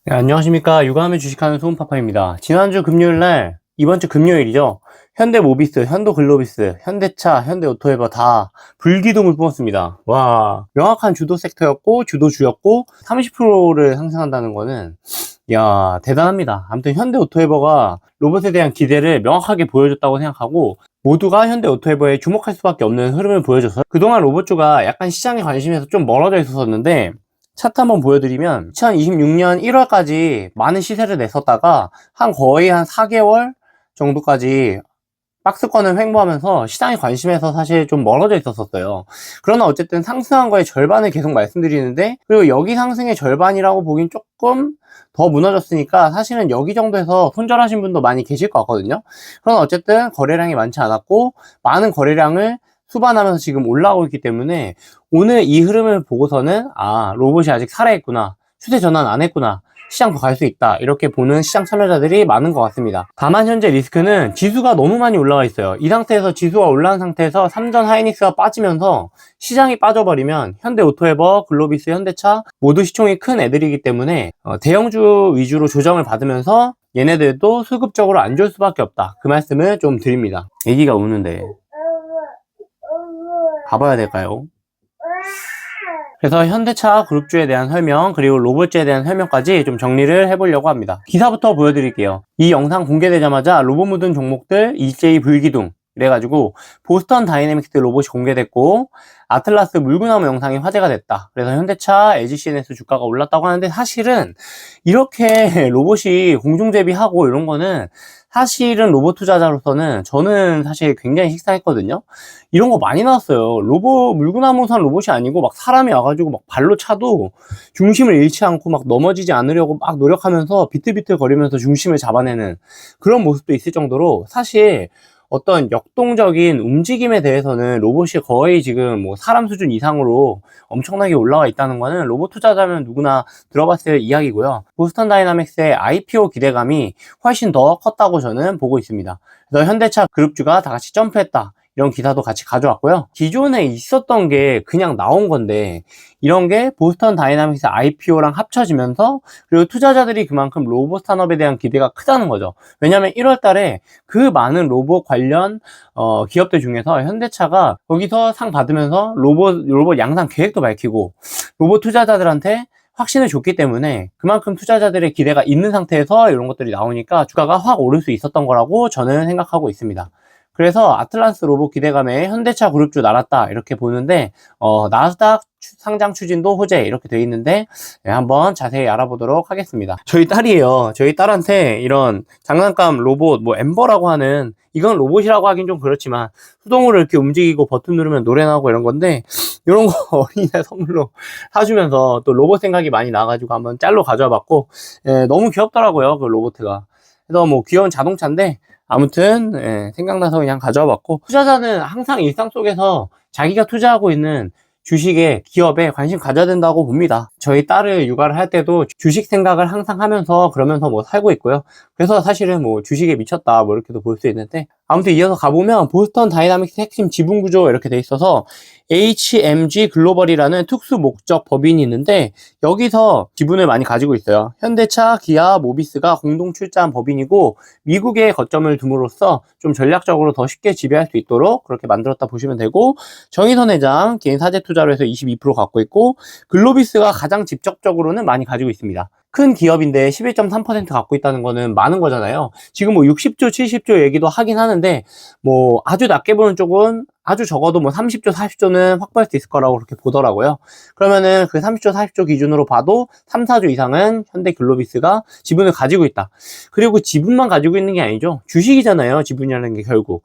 네, 안녕하십니까. 육아하며 주식하는 소은파파입니다. 지난주 금요일날, 이번 주 금요일이죠. 현대모비스, 현도글로비스, 현대차, 현대오토에버 다 불기둥을 뿜었습니다. 와, 명확한 주도 섹터였고, 주도주였고, 30%를 상승한다는 거는, 야 대단합니다. 아무튼 현대오토에버가 로봇에 대한 기대를 명확하게 보여줬다고 생각하고, 모두가 현대오토에버에 주목할 수밖에 없는 흐름을 보여줘서, 그동안 로봇주가 약간 시장의 관심에서 좀 멀어져 있었는데, 차트 한번 보여드리면 2026년 1월까지 많은 시세를 냈었다가 거의 한 4개월 정도까지 박스권을 횡보하면서 시장의 관심에서 사실 좀 멀어져 있었어요. 그러나 어쨌든 상승한 거의 절반을 계속 말씀드리는데, 그리고 여기 상승의 절반이라고 보긴 조금 더 무너졌으니까 사실은 여기 정도에서 손절하신 분도 많이 계실 것 같거든요. 그러나 어쨌든 거래량이 많지 않았고, 많은 거래량을 수반하면서 지금 올라오고 있기 때문에 오늘 이 흐름을 보고서는 로봇이 아직 살아있구나, 추세 전환 안 했구나, 시장 더 갈 수 있다, 이렇게 보는 시장 참여자들이 많은 것 같습니다. 다만 현재 리스크는 지수가 너무 많이 올라와 있어요. 이 상태에서 지수가 올라온 상태에서 삼전 하이닉스가 빠지면서 시장이 빠져버리면 현대오토에버, 글로비스, 현대차 모두 시총이 큰 애들이기 때문에 대형주 위주로 조정을 받으면서 얘네들도 수급적으로 안 좋을 수밖에 없다, 그 말씀을 좀 드립니다. 애기가 우는데 가봐야 될까요? 그래서 현대차 그룹주에 대한 설명, 그리고 로봇주에 대한 설명까지 좀 정리를 해보려고 합니다. 기사부터 보여드릴게요. 이 영상 공개되자마자 로봇 묻은 종목들 일제히 불기둥 그래가지고 보스턴 다이내믹스 로봇이 공개됐고, 아틀라스 물구나무 영상이 화제가 됐다. 그래서 현대차, LGCNS 주가가 올랐다고 하는데, 사실은 이렇게 로봇이 공중제비하고 이런 거는 사실은 로봇 투자자로서는 저는 사실 굉장히 식상했거든요. 이런 거 많이 나왔어요. 물구나무선 로봇이 아니고 막 사람이 와가지고 막 발로 차도 중심을 잃지 않고 막 넘어지지 않으려고 막 노력하면서 비틀비틀 거리면서 중심을 잡아내는 그런 모습도 있을 정도로, 사실 어떤 역동적인 움직임에 대해서는 로봇이 거의 지금 뭐 사람 수준 이상으로 엄청나게 올라와 있다는 거는 로봇 투자자면 누구나 들어봤을 이야기고요. 보스턴 다이나믹스의 IPO 기대감이 훨씬 더 컸다고 저는 보고 있습니다. 그래서 현대차 그룹주가 다 같이 점프했다, 이런 기사도 같이 가져왔고요. 기존에 있었던 게 그냥 나온 건데, 이런 게 보스턴 다이나믹스 IPO랑 합쳐지면서, 그리고 투자자들이 그만큼 로봇 산업에 대한 기대가 크다는 거죠. 왜냐면 1월 달에 그 많은 로봇 관련 기업들 중에서 현대차가 거기서 상 받으면서 로봇 양산 계획도 밝히고 로봇 투자자들한테 확신을 줬기 때문에, 그만큼 투자자들의 기대가 있는 상태에서 이런 것들이 나오니까 주가가 확 오를 수 있었던 거라고 저는 생각하고 있습니다. 그래서 아틀란스 로봇 기대감에 현대차 그룹주 날았다, 이렇게 보는데, 나스닥 상장 추진도 호재, 이렇게 돼 있는데, 네, 한번 자세히 알아보도록 하겠습니다. 저희 딸이에요. 저희 딸한테 이런 장난감 로봇, 뭐 엠버라고 하는, 이건 로봇이라고 하긴 좀 그렇지만 수동으로 이렇게 움직이고 버튼 누르면 노래 나오고 이런 건데, 이런 거 어린이날 선물로 사주면서 또 로봇 생각이 많이 나가지고 한번 짤로 가져와 봤고, 너무 귀엽더라고요, 그 로봇가. 그래서 뭐 귀여운 자동차인데, 아무튼 생각나서 그냥 가져와 봤고, 투자자는 항상 일상 속에서 자기가 투자하고 있는 주식에, 기업에 관심 가져야 된다고 봅니다. 저희 딸을 육아를 할 때도 주식 생각을 항상 하면서 그러면서 뭐 살고 있고요. 그래서 사실은 뭐 주식에 미쳤다, 뭐 이렇게도 볼 수 있는데, 아무튼 이어서 가보면 보스턴 다이나믹스 핵심 지분 구조 이렇게 돼 있어서 HMG 글로벌이라는 특수 목적 법인이 있는데, 여기서 지분을 많이 가지고 있어요. 현대차, 기아, 모비스가 공동 출자한 법인이고, 미국에 거점을 둠으로써 좀 전략적으로 더 쉽게 지배할 수 있도록 그렇게 만들었다 보시면 되고, 정의선 회장 개인 사재 투자로 해서 22% 갖고 있고, 글로비스가 가장 직접적으로는 많이 가지고 있습니다. 큰 기업인데 11.3% 갖고 있다는 거는 많은 거잖아요. 지금 뭐 60조, 70조 얘기도 하긴 하는데, 뭐 아주 낮게 보는 쪽은 아주 적어도 뭐 30조, 40조는 확보할 수 있을 거라고 그렇게 보더라고요. 그러면은 그 30조, 40조 기준으로 봐도 3, 4조 이상은 현대 글로비스가 지분을 가지고 있다. 그리고 지분만 가지고 있는 게 아니죠. 주식이잖아요, 지분이라는 게 결국.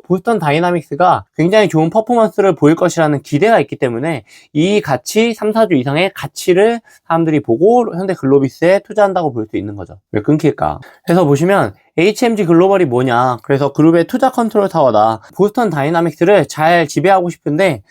보스턴 다이나믹스가 굉장히 좋은 퍼포먼스를 보일 것이라는 기대가 있기 때문에 이 가치, 3, 4조 이상의 가치를 사람들이 보고 현대 글로비스에 투자한다고 볼 수 있는 거죠. 왜 끊길까? 그래서 보시면 HMG 글로벌이 뭐냐, 그래서 그룹의 투자 컨트롤 타워다. 보스턴 다이나믹스를 잘 지배하고 싶은데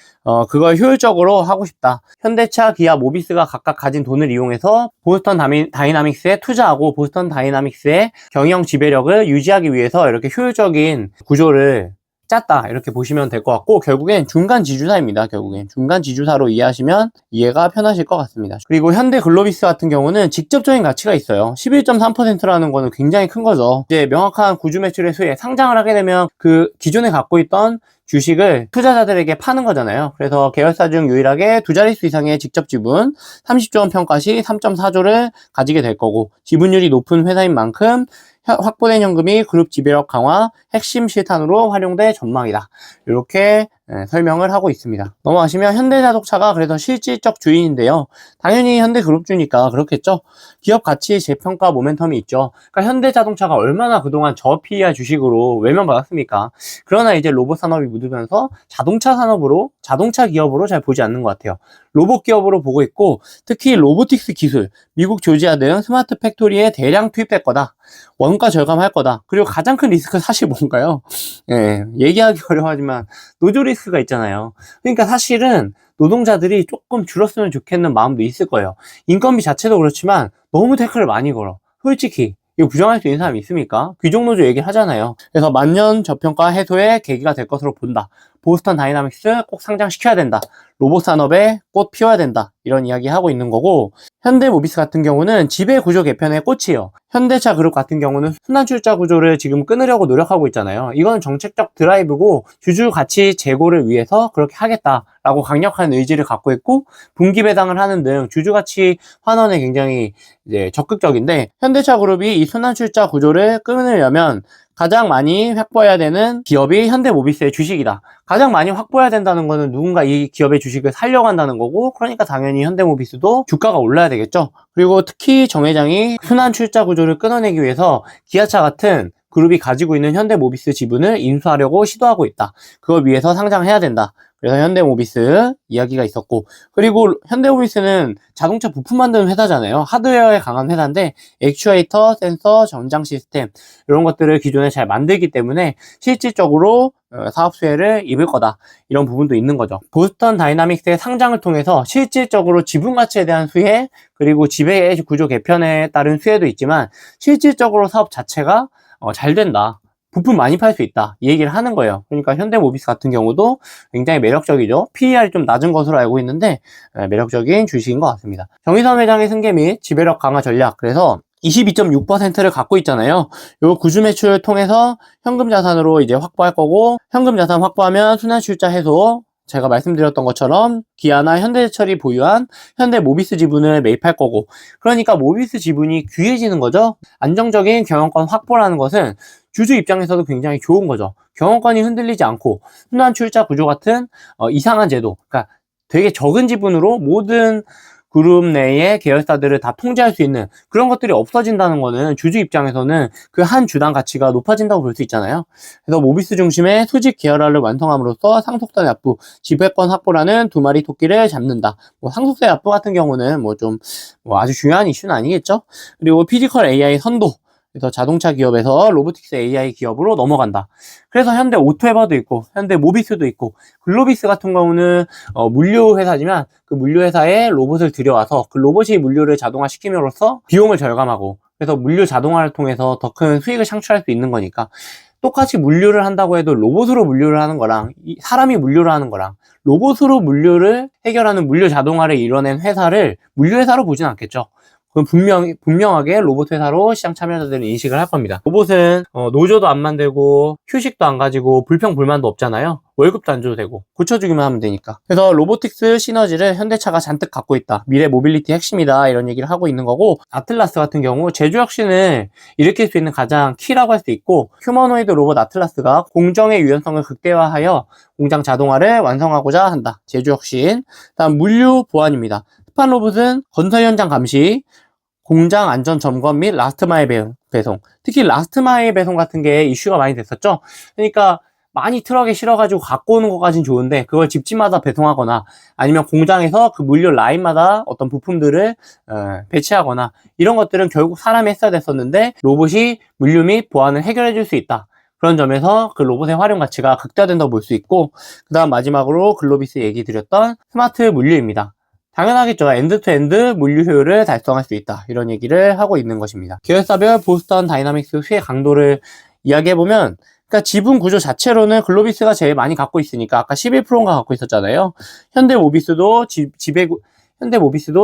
그걸 효율적으로 하고 싶다. 현대차, 기아, 모비스가 각각 가진 돈을 이용해서 보스턴 다이나믹스에 투자하고, 보스턴 다이나믹스의 경영 지배력을 유지하기 위해서 이렇게 효율적인 구조를 짰다 이렇게 보시면 될 것 같고, 결국엔 중간 지주사입니다. 결국엔 중간 지주사로 이해하시면 이해가 편하실 것 같습니다. 그리고 현대 글로비스 같은 경우는 직접적인 가치가 있어요. 11.3%라는 거는 굉장히 큰 거죠. 이제 명확한 구주 매출의 수에 상장을 하게 되면 그 기존에 갖고 있던 주식을 투자자들에게 파는 거잖아요. 그래서 계열사 중 유일하게 두 자릿수 이상의 직접 지분 30조 원 평가 시 3.4조를 가지게 될 거고, 지분율이 높은 회사인 만큼 확보된 현금이 그룹 지배력 강화 핵심 실탄으로 활용될 전망이다. 이렇게 설명을 하고 있습니다. 넘어가시면 현대자동차가 그래서 실질적 주인인데요. 당연히 현대그룹주니까 그렇겠죠. 기업 가치 재평가 모멘텀이 있죠. 그러니까 현대자동차가 얼마나 그동안 저PER 주식으로 외면받았습니까? 그러나 이제 로봇 산업이 묻으면서 자동차 산업으로, 자동차 기업으로 잘 보지 않는 것 같아요. 로봇 기업으로 보고 있고, 특히 로보틱스 기술, 미국 조지아 등 스마트 팩토리에 대량 투입될 거다. 원가 절감할 거다. 그리고 가장 큰 리스크 사실 뭔가요? 얘기하기 어려워하지만 노조 리스크가 있잖아요. 그러니까 사실은 노동자들이 조금 줄었으면 좋겠는 마음도 있을 거예요. 인건비 자체도 그렇지만 너무 태클을 많이 걸어. 솔직히 이거 부정할 수 있는 사람이 있습니까? 귀족노조 얘기를 하잖아요. 그래서 만년 저평가 해소의 계기가 될 것으로 본다. 보스턴 다이나믹스 꼭 상장시켜야 된다. 로봇 산업에 꽃 피워야 된다. 이런 이야기 하고 있는 거고, 현대모비스 같은 경우는 지배구조 개편의 꽃이에요. 현대차 그룹 같은 경우는 순환출자 구조를 지금 끊으려고 노력하고 있잖아요. 이건 정책적 드라이브고, 주주 가치 제고를 위해서 그렇게 하겠다라고 강력한 의지를 갖고 있고, 분기 배당을 하는 등 주주 가치 환원에 굉장히 이제 적극적인데, 현대차 그룹이 이 순환출자 구조를 끊으려면 가장 많이 확보해야 되는 기업이 현대모비스의 주식이다. 가장 많이 확보해야 된다는 거는 누군가 이 기업의 주식을 살려고 한다는 거고, 그러니까 당연히 현대모비스도 주가가 올라야 되겠죠. 그리고 특히 정 회장이 순환 출자 구조를 끊어내기 위해서 기아차 같은 그룹이 가지고 있는 현대모비스 지분을 인수하려고 시도하고 있다. 그걸 위해서 상장해야 된다. 그래서 현대모비스 이야기가 있었고, 그리고 현대모비스는 자동차 부품 만드는 회사잖아요. 하드웨어에 강한 회사인데 액추에이터, 센서, 전장 시스템 이런 것들을 기존에 잘 만들기 때문에 실질적으로 사업 수혜를 입을 거다. 이런 부분도 있는 거죠. 보스턴 다이나믹스의 상장을 통해서 실질적으로 지분 가치에 대한 수혜, 그리고 지배 구조 개편에 따른 수혜도 있지만 실질적으로 사업 자체가 잘 된다. 부품 많이 팔 수 있다. 이 얘기를 하는 거예요. 그러니까 현대모비스 같은 경우도 굉장히 매력적이죠. PER이 좀 낮은 것으로 알고 있는데 매력적인 주식인 것 같습니다. 정의선 회장의 승계 및 지배력 강화 전략. 그래서 22.6%를 갖고 있잖아요. 요 구주 매출 통해서 현금 자산으로 이제 확보할 거고, 현금 자산 확보하면 순환출자 해소, 제가 말씀드렸던 것처럼 기아나 현대제철이 보유한 현대모비스 지분을 매입할 거고, 그러니까 모비스 지분이 귀해지는 거죠. 안정적인 경영권 확보라는 것은 주주 입장에서도 굉장히 좋은 거죠. 경영권이 흔들리지 않고 순환출자 구조 같은 이상한 제도, 그러니까 되게 적은 지분으로 모든 그룹 내의 계열사들을 다 통제할 수 있는 그런 것들이 없어진다는 거는 주주 입장에서는 그 한 주당 가치가 높아진다고 볼 수 있잖아요. 그래서 모비스 중심의 수직 계열화를 완성함으로써 상속세 납부, 지배권 확보라는 두 마리 토끼를 잡는다. 상속세 납부 같은 경우는 좀 아주 중요한 이슈는 아니겠죠. 그리고 피지컬 AI 선도, 그래서 자동차 기업에서 로보틱스 AI 기업으로 넘어간다. 그래서 현대 오토에버도 있고 현대 모비스도 있고, 글로비스 같은 경우는 물류 회사지만 그 물류 회사에 로봇을 들여와서 그 로봇이 물류를 자동화시킴으로써 비용을 절감하고, 그래서 물류 자동화를 통해서 더 큰 수익을 창출할 수 있는 거니까, 똑같이 물류를 한다고 해도 로봇으로 물류를 하는 거랑 사람이 물류를 하는 거랑 로봇으로 물류를 해결하는 물류 자동화를 이뤄낸 회사를 물류 회사로 보진 않겠죠. 그건 분명하게 로봇 회사로 시장 참여자들은 인식을 할 겁니다. 로봇은 노조도 안 만들고 휴식도 안 가지고 불평불만도 없잖아요. 월급도 안 줘도 되고 고쳐주기만 하면 되니까. 그래서 로보틱스 시너지를 현대차가 잔뜩 갖고 있다. 미래 모빌리티 핵심이다. 이런 얘기를 하고 있는 거고, 아틀라스 같은 경우 제조 혁신을 일으킬 수 있는 가장 키라고 할 수 있고, 휴머노이드 로봇 아틀라스가 공정의 유연성을 극대화하여 공장 자동화를 완성하고자 한다. 제조 혁신. 다음 물류 보안입니다. 스판 로봇은 건설 현장 감시, 공장 안전 점검 및 라스트 마일 배송, 특히 라스트 마일 배송 같은 게 이슈가 많이 됐었죠. 그러니까 많이 트럭에 실어가지고 갖고 오는 것까진 좋은데, 그걸 집집마다 배송하거나 아니면 공장에서 그 물류 라인마다 어떤 부품들을 배치하거나, 이런 것들은 결국 사람이 했어야 됐었는데 로봇이 물류 및 보안을 해결해 줄 수 있다. 그런 점에서 그 로봇의 활용 가치가 극대화된다고 볼 수 있고, 그 다음 마지막으로 글로비스 얘기 드렸던 스마트 물류입니다. 당연하겠죠. 엔드투엔드 물류 효율을 달성할 수 있다. 이런 얘기를 하고 있는 것입니다. 계열사별 보스턴 다이나믹스 수혜 강도를 이야기해보면 그러니까 지분 구조 자체로는 글로비스가 제일 많이 갖고 있으니까 아까 11%인가 갖고 있었잖아요. 현대모비스도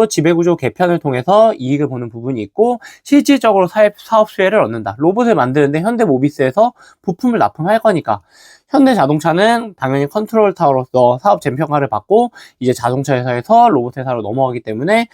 지배구조 개편을 통해서 이익을 보는 부분이 있고 실질적으로 사업 수혜를 얻는다. 로봇을 만드는데 현대모비스에서 부품을 납품할 거니까 현대자동차는 당연히 컨트롤 타워로서 사업 재평가를 받고 이제 자동차 회사에서 로봇 회사로 넘어가기 때문에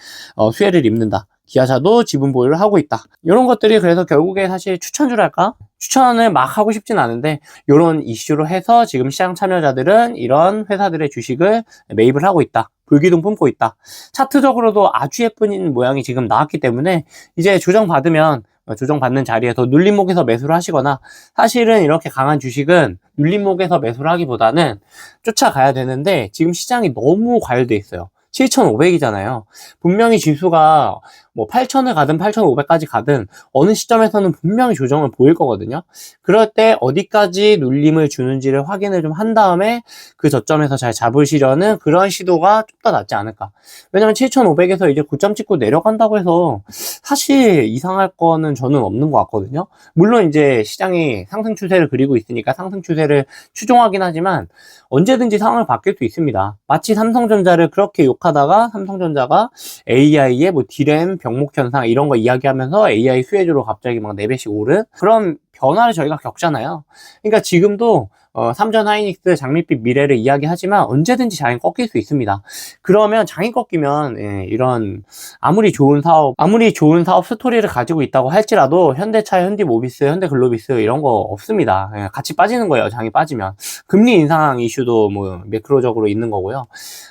수혜를 입는다. 기아차도 지분 보유를 하고 있다. 이런 것들이 그래서 결국에 사실 추천주랄까? 추천을 막 하고 싶진 않은데 이런 이슈로 해서 지금 시장 참여자들은 이런 회사들의 주식을 매입을 하고 있다. 불기둥 품고 있다. 차트적으로도 아주 예쁜 모양이 지금 나왔기 때문에 이제 조정받는 자리에서 눌림목에서 매수를 하시거나 사실은 이렇게 강한 주식은 눌림목에서 매수를 하기보다는 쫓아가야 되는데 지금 시장이 너무 과열돼 있어요. 7,500이잖아요. 분명히 지수가 뭐 8,000을 가든 8,500까지 가든 어느 시점에서는 분명히 조정을 보일 거거든요. 그럴 때 어디까지 눌림을 주는지를 확인을 좀 한 다음에 그 저점에서 잘 잡으시려는 그런 시도가 좀 더 낫지 않을까. 왜냐면 7,500에서 이제 고점 찍고 내려간다고 해서 사실 이상할 거는 저는 없는 것 같거든요. 물론 이제 시장이 상승 추세를 그리고 있으니까 상승 추세를 추종하긴 하지만 언제든지 상황을 바뀔 수 있습니다. 마치 삼성전자를 그렇게 욕하다가 삼성전자가 AI의 뭐 디램 병목 현상 이런 거 이야기하면서 AI 수혜주로 갑자기 막 4배씩 오른 그런 변화를 저희가 겪잖아요. 그러니까 지금도 삼전 하이닉스 장밋빛 미래를 이야기하지만 언제든지 장이 꺾일 수 있습니다. 그러면 장이 꺾이면 이런 아무리 좋은 사업 스토리를 가지고 있다고 할지라도 현대차, 현디모비스, 현대글로비스 이런 거 없습니다. 같이 빠지는 거예요. 장이 빠지면 금리 인상 이슈도 뭐 매크로적으로 있는 거고요.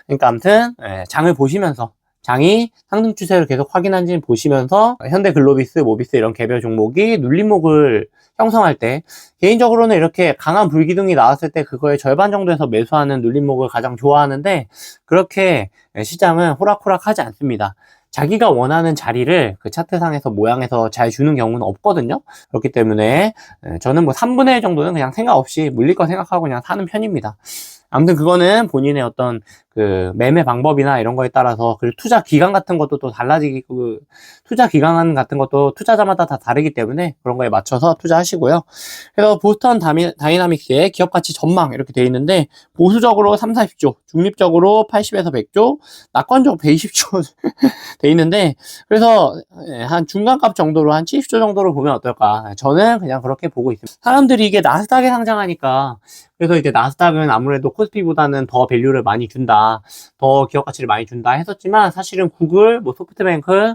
그러니까 아무튼 장을 보시면서 장이 상승 추세를 계속 확인한지 보시면서 현대글로비스, 모비스 이런 개별 종목이 눌림목을 형성할 때 개인적으로는 이렇게 강한 불기둥이 나왔을 때 그거의 절반 정도에서 매수하는 눌림목을 가장 좋아하는데 그렇게 시장은 호락호락하지 않습니다. 자기가 원하는 자리를 그 차트상에서 모양에서 잘 주는 경우는 없거든요. 그렇기 때문에 저는 뭐 3분의 1 정도는 그냥 생각 없이 물릴 거 생각하고 그냥 사는 편입니다. 아무튼 그거는 본인의 어떤 그 매매 방법이나 이런 거에 따라서 그리고 투자 기간 같은 것도 또 달라지고 투자 기간 같은 것도 투자자마다 다 다르기 때문에 그런 거에 맞춰서 투자하시고요. 그래서 보스턴 다이나믹스의 기업 가치 전망 이렇게 돼 있는데 보수적으로 3, 40조, 중립적으로 80에서 100조, 낙관적으로 120조 돼 있는데 그래서 한 중간값 정도로 한 70조 정도로 보면 어떨까? 저는 그냥 그렇게 보고 있습니다. 사람들이 이게 나스닥에 상장하니까 그래서 이제 나스닥은 아무래도 코스피보다는 더 밸류를 많이 준다, 더 기업 가치를 많이 준다 했었지만 사실은 구글, 뭐 소프트뱅크,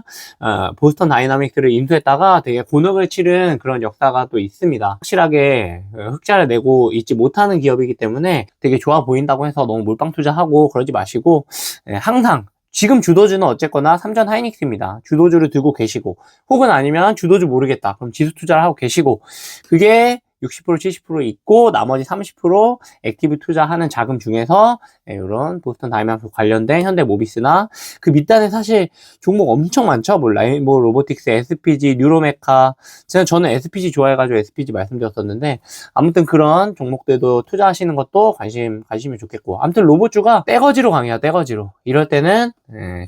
보스턴 다이나믹스를 인수했다가 되게 곤혹을 치른 그런 역사가 또 있습니다. 확실하게 흑자를 내고 있지 못하는 기업이기 때문에 되게 좋아 보인다고 해서 너무 몰빵 투자하고 그러지 마시고 항상 지금 주도주는 어쨌거나 삼전 하이닉스입니다. 주도주를 들고 계시고 혹은 아니면 주도주 모르겠다. 그럼 지수 투자를 하고 계시고 그게 60% 70% 있고 나머지 30% 액티브 투자하는 자금 중에서 이런 보스턴 다이나믹스 관련된 현대모비스나 그 밑단에 사실 종목 엄청 많죠. 뭐 라인보 로보틱스, SPG, 뉴로메카. 저는 SPG 좋아해가지고 SPG 말씀드렸었는데 아무튼 그런 종목들도 투자하시는 것도 관심이 좋겠고 아무튼 로봇주가 떼거지로 강해요. 떼거지로. 이럴 때는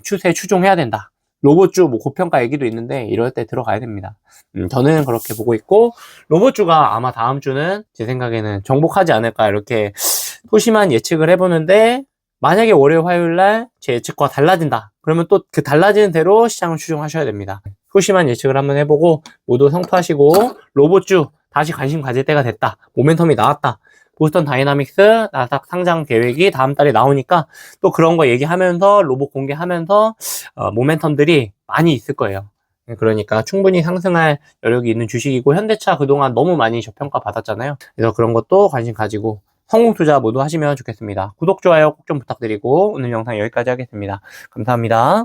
추세 추종해야 된다. 로봇주 뭐 고평가 얘기도 있는데 이럴 때 들어가야 됩니다. 저는 그렇게 보고 있고 로봇주가 아마 다음 주는 제 생각에는 정복하지 않을까 이렇게 소심한 예측을 해보는데 만약에 월요일 화요일 날 제 예측과 달라진다 그러면 또 그 달라지는 대로 시장을 추종하셔야 됩니다. 소심한 예측을 한번 해보고 모두 성투하시고 로봇주 다시 관심 가질 때가 됐다. 모멘텀이 나왔다. 보스턴 다이나믹스 나스닥 상장 계획이 다음 달에 나오니까 또 그런 거 얘기하면서 로봇 공개하면서 모멘텀들이 많이 있을 거예요. 그러니까 충분히 상승할 여력이 있는 주식이고 현대차 그동안 너무 많이 저평가 받았잖아요. 그래서 그런 것도 관심 가지고 성공 투자 모두 하시면 좋겠습니다. 구독, 좋아요 꼭 좀 부탁드리고 오늘 영상 여기까지 하겠습니다. 감사합니다.